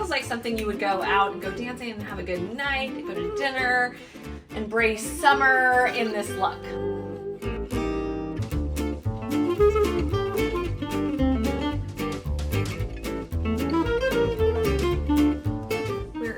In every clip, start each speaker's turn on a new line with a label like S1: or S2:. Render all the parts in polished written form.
S1: feels like something you would go out and go dancing and have a good night, go to dinner, embrace summer in this look.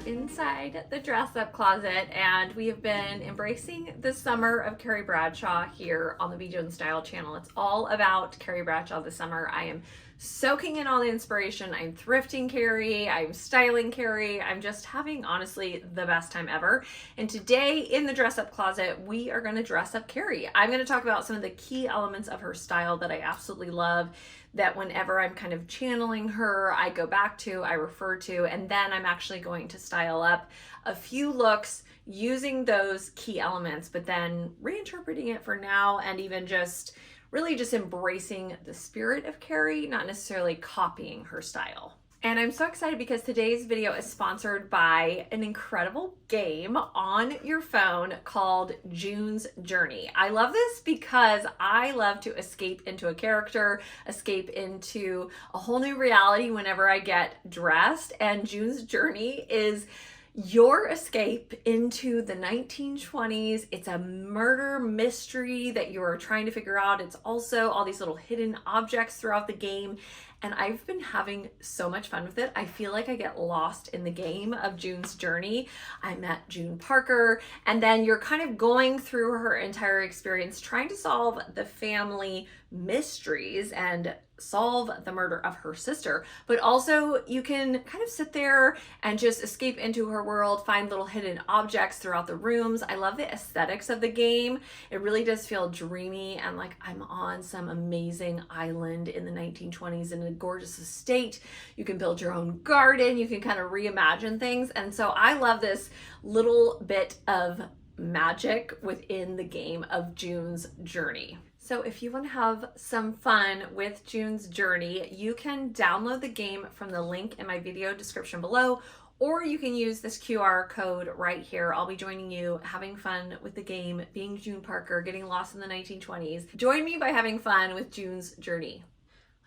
S1: Inside the dress up closet, and we have been embracing the summer of Carrie Bradshaw here on the BJONESSTYLE channel. It's all about Carrie Bradshaw this summer. I am soaking in all the inspiration. I'm thrifting Carrie, I'm styling Carrie, I'm just having honestly the best time ever. And today in the dress up closet, we are going to dress up Carrie. I'm going to talk about some of the key elements of her style that I absolutely love, that whenever I'm kind of channeling her, I go back to, I refer to, and then I'm actually going to style up a few looks using those key elements, but then reinterpreting it for now, and even just really just embracing the spirit of Carrie, not necessarily copying her style. And I'm so excited because today's video is sponsored by an incredible game on your phone called June's Journey. I love this because I love to escape into a character, escape into a whole new reality whenever I get dressed. And June's Journey is your escape into the 1920s. It's a murder mystery that you're trying to figure out. It's also all these little hidden objects throughout the game. And I've been having so much fun with it. I feel like I get lost in the game of June's Journey. I met June Parker, and then you're kind of going through her entire experience, trying to solve the family mysteries and solve the murder of her sister. But also you can kind of sit there and just escape into her world, find little hidden objects throughout the rooms. I love the aesthetics of the game. It really does feel dreamy and like I'm on some amazing island in the 1920s in a gorgeous estate. You can build your own garden. You can kind of reimagine things. And so I love this little bit of magic within the game of June's Journey. So if you want to have some fun with June's Journey, you can download the game from the link in my video description below, or you can use this QR code right here. I'll be joining you, having fun with the game, being June Parker, getting lost in the 1920s. Join me by having fun with June's Journey.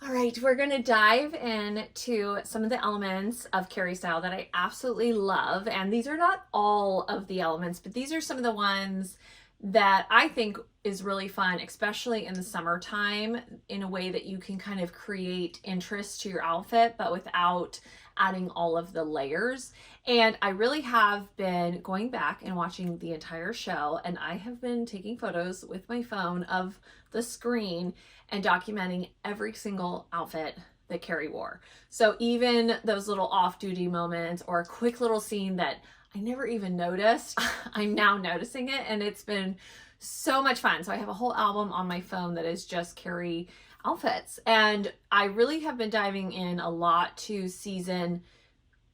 S1: All right, we're going to dive into some of the elements of Carrie style that I absolutely love. And these are not all of the elements, but these are some of the ones that I think is really fun, especially in the summertime, in a way that you can kind of create interest to your outfit, but without adding all of the layers. And I really have been going back and watching the entire show, and I have been taking photos with my phone of the screen and documenting every single outfit that Carrie wore. So even those little off-duty moments or a quick little scene that I never even noticed, I'm now noticing it, and it's been so much fun. So I have a whole album on my phone that is just Carrie outfits, and I really have been diving in a lot to season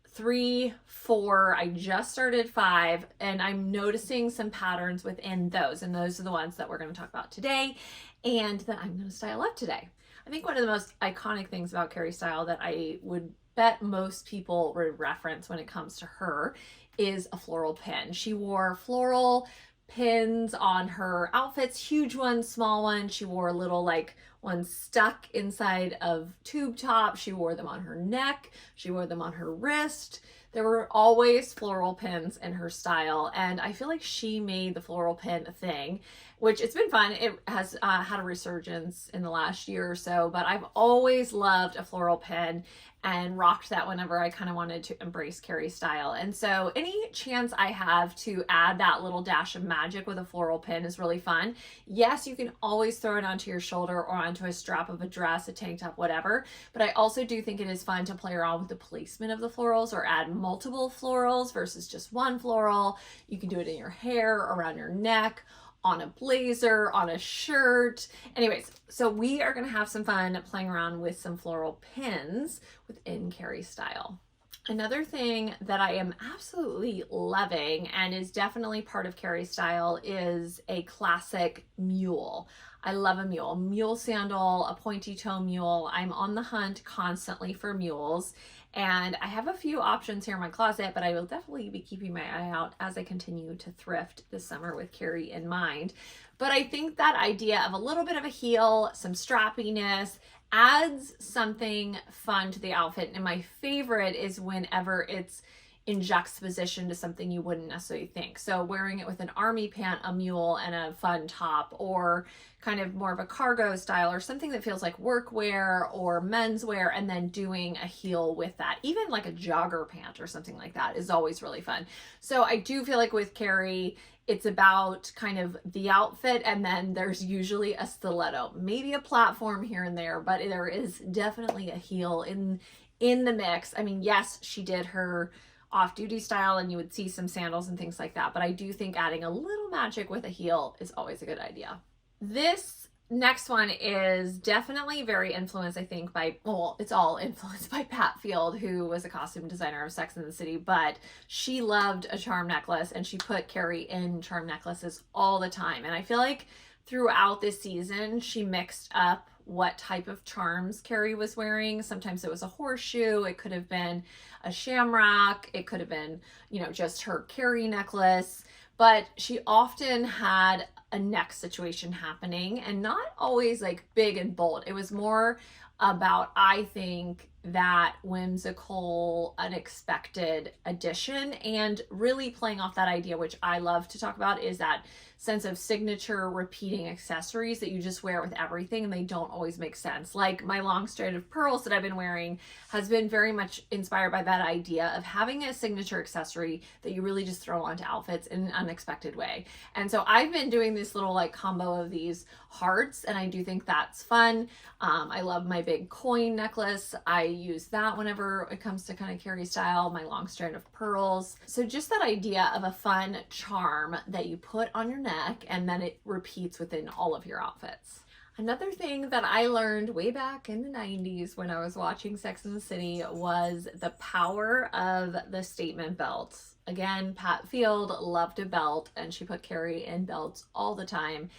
S1: 3, 4. I just started 5, and I'm noticing some patterns within those, and those are the ones that we're going to talk about today and that I'm going to style up today. I think one of the most iconic things about Carrie style that I would bet most people would reference when it comes to her is a floral pin. She wore floral pins on her outfits, huge ones, small ones. She wore little like ones stuck inside of tube top. She wore them on her neck. She wore them on her wrist. There were always floral pins in her style, and I feel like she made the floral pin a thing, which it's been fun. It has had a resurgence in the last year or so, but I've always loved a floral pin and rocked that whenever I kind of wanted to embrace Carrie style. And so any chance I have to add that little dash of magic with a floral pin is really fun. Yes, you can always throw it onto your shoulder or onto a strap of a dress, a tank top, whatever. But I also do think it is fun to play around with the placement of the florals or add multiple florals versus just one floral. You can do it in your hair, around your neck, on a blazer, on a shirt. Anyways, so we are going to have some fun playing around with some floral pins within Carrie style. Another thing that I am absolutely loving and is definitely part of Carrie style is a classic mule. I love a mule sandal, a pointy toe mule. I'm on the hunt constantly for mules, and I have a few options here in my closet, but I will definitely be keeping my eye out as I continue to thrift this summer with Carrie in mind. But I think that idea of a little bit of a heel, some strappiness, adds something fun to the outfit. And my favorite is whenever it's in juxtaposition to something you wouldn't necessarily think. So wearing it with an army pant, a mule, and a fun top, or kind of more of a cargo style, or something that feels like workwear or menswear, and then doing a heel with that. Even like a jogger pant or something like that is always really fun. So I do feel like with Carrie, it's about kind of the outfit, and then there's usually a stiletto, maybe a platform here and there, but there is definitely a heel in the mix. I mean, yes, she did her off-duty style and you would see some sandals and things like that, but I do think adding a little magic with a heel is always a good idea. This next one is definitely very influenced, I think, by, well, it's all influenced by Pat Field, who was a costume designer of Sex and the City, but she loved a charm necklace and she put Carrie in charm necklaces all the time. And I feel like throughout this season, she mixed up what type of charms Carrie was wearing. Sometimes it was a horseshoe, it could have been a shamrock, it could have been, you know, just her Carrie necklace, but she often had a neck situation happening, and not always like big and bold. It was more about, I think, that whimsical, unexpected addition, and really playing off that idea, which I love to talk about, is that sense of signature repeating accessories that you just wear with everything and they don't always make sense. Like my long strand of pearls that I've been wearing has been very much inspired by that idea of having a signature accessory that you really just throw onto outfits in an unexpected way. And so I've been doing this little like combo of these hearts, and I do think that's fun. I love my big coin necklace. I use that whenever it comes to kind of Carrie style, my long strand of pearls. So just that idea of a fun charm that you put on your neck and then it repeats within all of your outfits. Another thing that I learned way back in the 90s when I was watching Sex and the City was the power of the statement belt. Again, Pat Field loved a belt, and she put Carrie in belts all the time.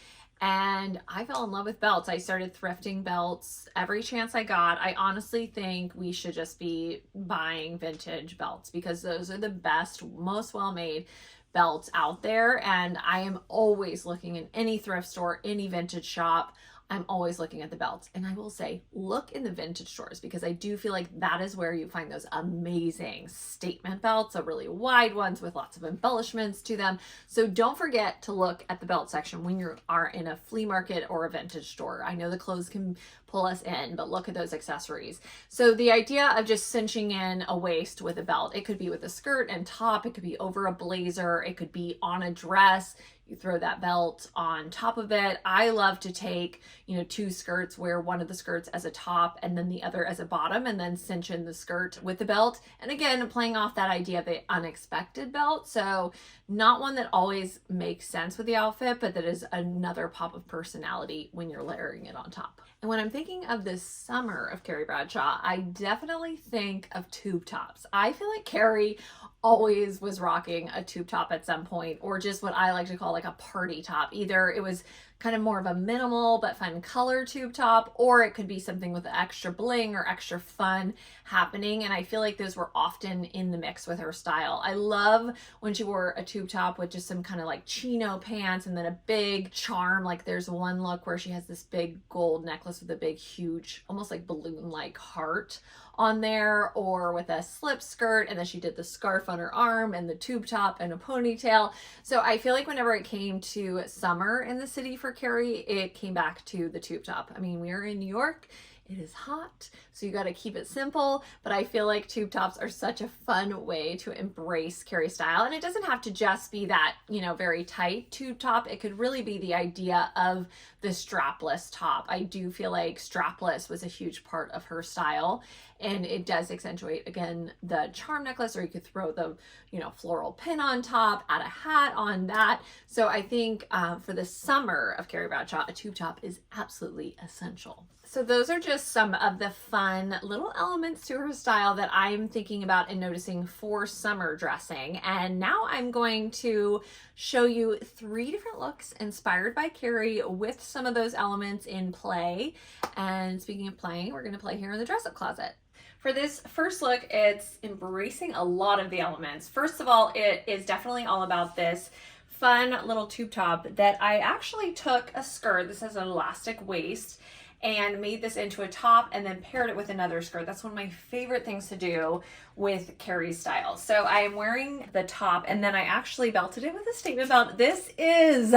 S1: And I fell in love with belts. I started thrifting belts every chance I got. I honestly think we should just be buying vintage belts because those are the best, most well-made belts out there. And I am always looking in any thrift store, any vintage shop. I'm always looking at the belts. And I will say, look in the vintage stores, because I do feel like that is where you find those amazing statement belts, the really wide ones with lots of embellishments to them. So don't forget to look at the belt section when you are in a flea market or a vintage store. I know the clothes can pull us in, but look at those accessories. So the idea of just cinching in a waist with a belt, it could be with a skirt and top, it could be over a blazer, it could be on a dress. You throw that belt on top of it. I love to take, you know, two skirts, wear one of the skirts as a top and then the other as a bottom, and then cinch in the skirt with the belt. And again, playing off that idea of the unexpected belt. So not one that always makes sense with the outfit, but that is another pop of personality when you're layering it on top. And when I'm thinking of this summer of Carrie Bradshaw, I definitely think of tube tops. I feel like Carrie always was rocking a tube top at some point, or just what I like to call like a party top. Either it was kind of more of a minimal but fun color tube top, or it could be something with extra bling or extra fun happening. And I feel like those were often in the mix with her style. I love when she wore a tube top with just some kind of like chino pants and then a big charm. Like there's one look where she has this big gold necklace with a big huge almost like balloon like heart on there, or with a slip skirt, and then she did the scarf on her arm and the tube top and a ponytail. So I feel like whenever it came to summer in the city for Carrie, it came back to the tube top. I mean, we are in New York, it is hot, so you got to keep it simple, but I feel like tube tops are such a fun way to embrace Carrie style. And it doesn't have to just be that, you know, very tight tube top. It could really be the idea of the strapless top. I do feel like strapless was a huge part of her style, and it does accentuate, again, the charm necklace, or you could throw the, you know, floral pin on top, add a hat on that. So I think for the summer of Carrie Bradshaw, a tube top is absolutely essential. So those are just some of the fun little elements to her style that I'm thinking about and noticing for summer dressing. And now I'm going to show you 3 different looks inspired by Carrie with some of those elements in play. And speaking of playing, we're going to play here in the dress up closet. For this first look, it's embracing a lot of the elements. First of all, it is definitely all about this fun little tube top that I actually took a skirt. This has an elastic waist, and made this into a top and then paired it with another skirt. That's one of my favorite things to do with Carrie's style. So I am wearing the top and then I actually belted it with a statement belt. This is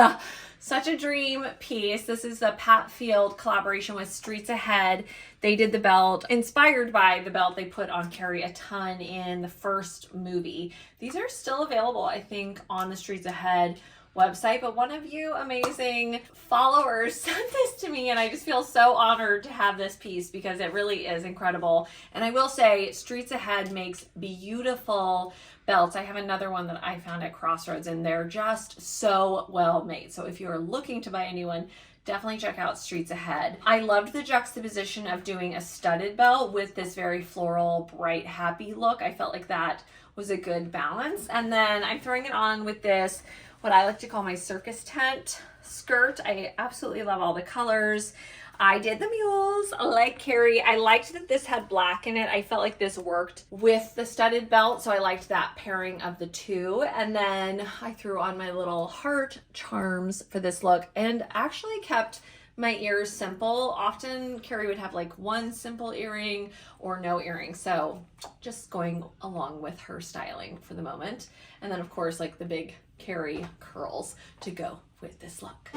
S1: such a dream piece. This is a Pat Field collaboration with Streets Ahead. They did the belt inspired by the belt they put on Carrie a ton in the first movie. These are still available, I think, on the Streets Ahead website, but one of you amazing followers sent this to me and I just feel so honored to have this piece because it really is incredible. And I will say Streets Ahead makes beautiful belts. I have another one that I found at Crossroads and they're just so well made. So if you're looking to buy a new one, definitely check out Streets Ahead. I loved the juxtaposition of doing a studded belt with this very floral, bright, happy look. I felt like that was a good balance. And then I'm throwing it on with this, what I like to call my circus tent skirt. I absolutely love all the colors. I did the mules like Carrie. I liked that this had black in it. I felt like this worked with the studded belt, so I liked that pairing of the two. And then I threw on my little heart charms for this look and actually kept my ears simple. Often Carrie would have like one simple earring or no earring. So just going along with her styling for the moment. And then of course like the big Carrie curls to go with this look.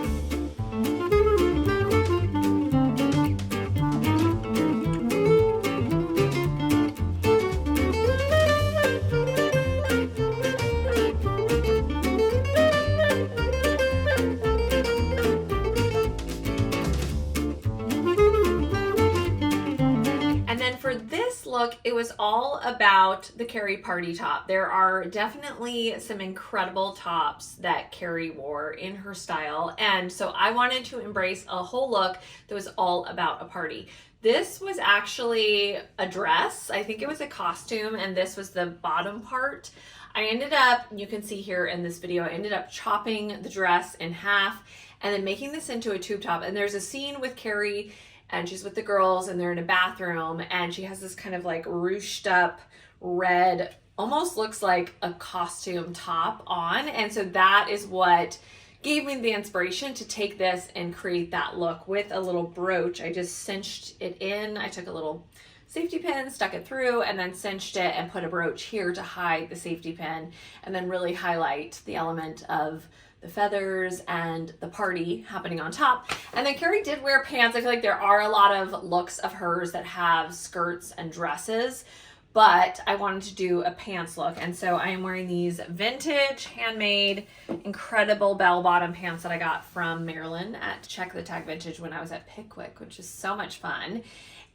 S1: Look, it was all about the Carrie party top. There are definitely some incredible tops that Carrie wore in her style, and so I wanted to embrace a whole look that was all about a party. This was actually a dress. I think it was a costume, and this was the bottom part. I ended up, you can see here in this video, I ended up chopping the dress in half and then making this into a tube top. And there's a scene with Carrie and she's with the girls and they're in a bathroom and she has this kind of like ruched up red, almost looks like a costume top on. And so that is what gave me the inspiration to take this and create that look with a little brooch. I just cinched it in. I took a little safety pin, stuck it through, and then cinched it and put a brooch here to hide the safety pin and then really highlight the element of the feathers and the party happening on top. And then Carrie did wear pants. I feel like there are a lot of looks of hers that have skirts and dresses, but I wanted to do a pants look. And so I am wearing these vintage, handmade, incredible bell-bottom pants that I got from Maryland at Check the Tag Vintage when I was at Pickwick, which is so much fun.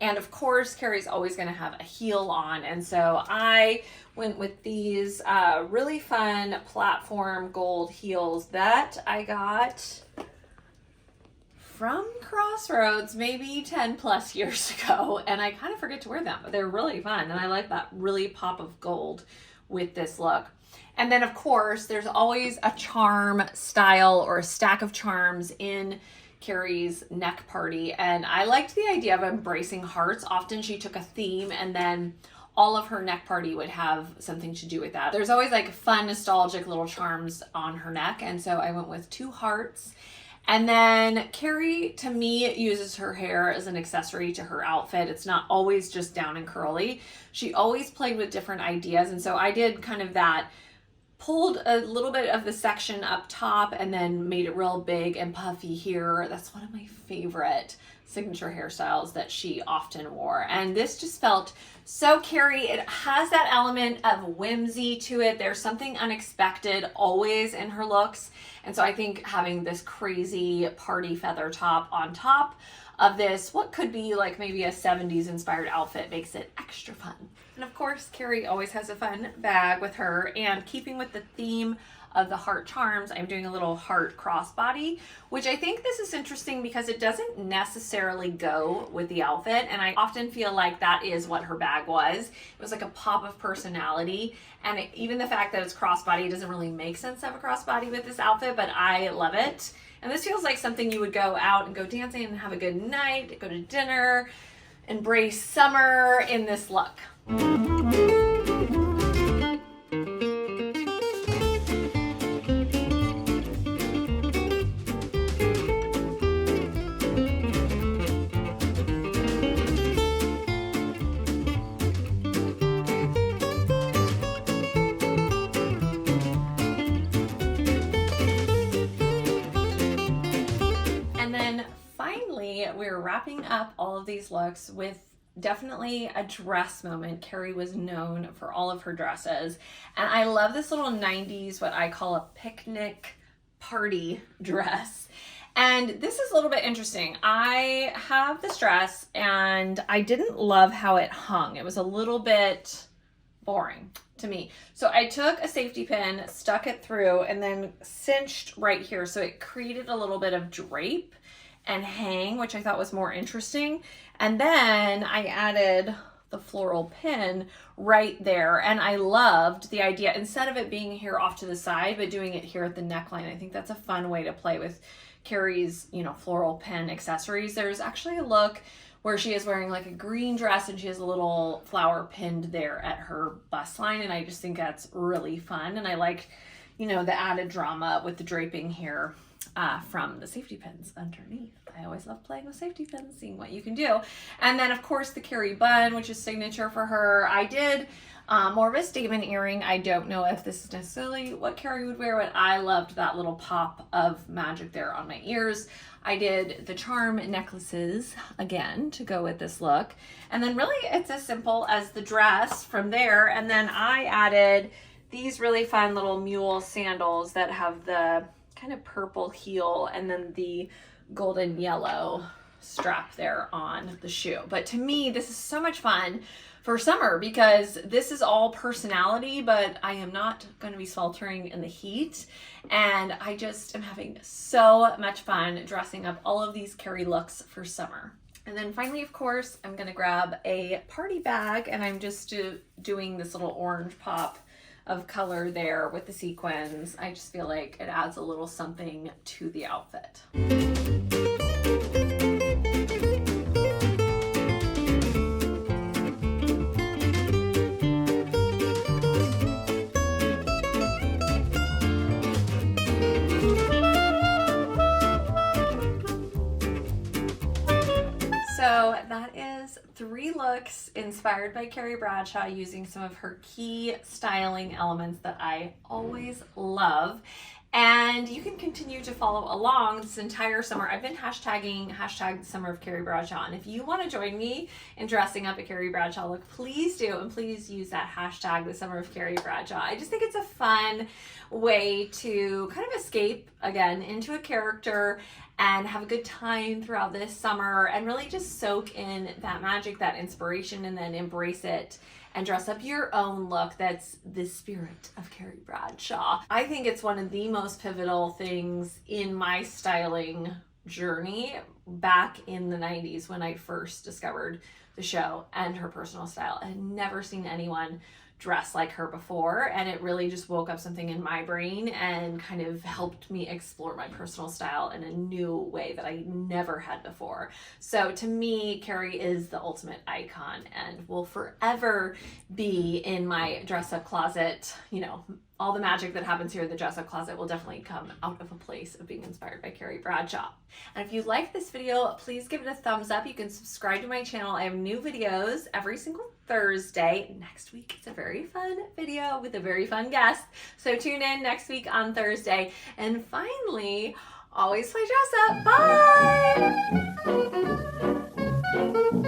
S1: And of course, Carrie's always going to have a heel on. And so I went with these really fun platform gold heels that I got from Crossroads maybe 10 plus years ago. And I kind of forget to wear them, but they're really fun. And I like that really pop of gold with this look. And then of course, there's always a charm style or a stack of charms in Carrie's neck party, and I liked the idea of embracing hearts. Often she took a theme and then all of her neck party would have something to do with that. There's always like fun, nostalgic little charms on her neck, and so I went with 2 hearts. And then Carrie, to me, uses her hair as an accessory to her outfit. It's not always just down and curly. She always played with different ideas, and so I did kind of that, pulled a little bit of the section up top and then made it real big and puffy here. That's one of my favorite signature hairstyles that she often wore. And this just felt so Carrie. It has that element of whimsy to it. There's something unexpected always in her looks. And so I think having this crazy party feather top on top of this, what could be like maybe a 70s inspired outfit, makes it extra fun. And of course, Carrie always has a fun bag with her, and keeping with the theme of the heart charms, I'm doing a little heart crossbody, which I think this is interesting because it doesn't necessarily go with the outfit. And I often feel like that is what her bag was. It was like a pop of personality. And even the fact that it's crossbody doesn't really make sense to have a crossbody with this outfit, but I love it. And this feels like something you would go out and go dancing and have a good night, go to dinner, embrace summer in this look. wrapping up all of these looks with definitely a dress moment. Carrie was known for all of her dresses, and I love this little 90s, what I call a picnic party dress. And this is a little bit interesting. I have this dress and I didn't love how it hung. It was a little bit boring to me. So I took a safety pin, stuck it through, and then cinched right here. So it created a little bit of drape and hang, which I thought was more interesting. And then I added the floral pin right there. And I loved the idea, instead of it being here off to the side, but doing it here at the neckline. I think that's a fun way to play with Carrie's, you know, floral pin accessories. There's actually a look where she is wearing like a green dress and she has a little flower pinned there at her bust line. And I just think that's really fun. And I like, you know, the added drama with the draping here from the safety pins underneath. I always love playing with safety pins, seeing what you can do. And then of course the Carrie bun, which is signature for her. I did more of a statement earring. I don't know if this is necessarily what Carrie would wear, but I loved that little pop of magic there on my ears. I did the charm necklaces again to go with this look. And then really it's as simple as the dress from there. And then I added these really fun little mule sandals that have the kind of purple heel and then the golden yellow strap there on the shoe. But to me, this is so much fun for summer because this is all personality, but I am not going to be sweltering in the heat. And I just am having so much fun dressing up all of these Carrie looks for summer. And then finally, of course, I'm going to grab a party bag, and I'm just doing this little orange pop of color there with the sequins. I just feel like it adds a little something to the outfit. So that is 3 looks inspired by Carrie Bradshaw using some of her key styling elements that I always love. And you can continue to follow along this entire summer. I've been hashtagging #summer of Carrie Bradshaw. And if you want to join me in dressing up a Carrie Bradshaw look, please do. And please use that hashtag, the summer of Carrie Bradshaw. I just think it's a fun way to kind of escape again into a character and have a good time throughout this summer and really just soak in that magic, that inspiration, and then embrace it and dress up your own look that's the spirit of Carrie Bradshaw. I think it's one of the most pivotal things in my styling journey back in the 90s when I first discovered the show and her personal style. I had never seen anyone dress like her before, and it really just woke up something in my brain and kind of helped me explore my personal style in a new way that I never had before. So to me, Carrie is the ultimate icon and will forever be in my dress up closet. You know, all the magic that happens here in the dress up closet will definitely come out of a place of being inspired by Carrie Bradshaw. And if you like this video, please give it a thumbs up. You can subscribe to my channel. I have new videos every single Thursday. Next week, it's a very fun video with a very fun guest. So tune in next week on Thursday. And finally, always play dress up. Bye!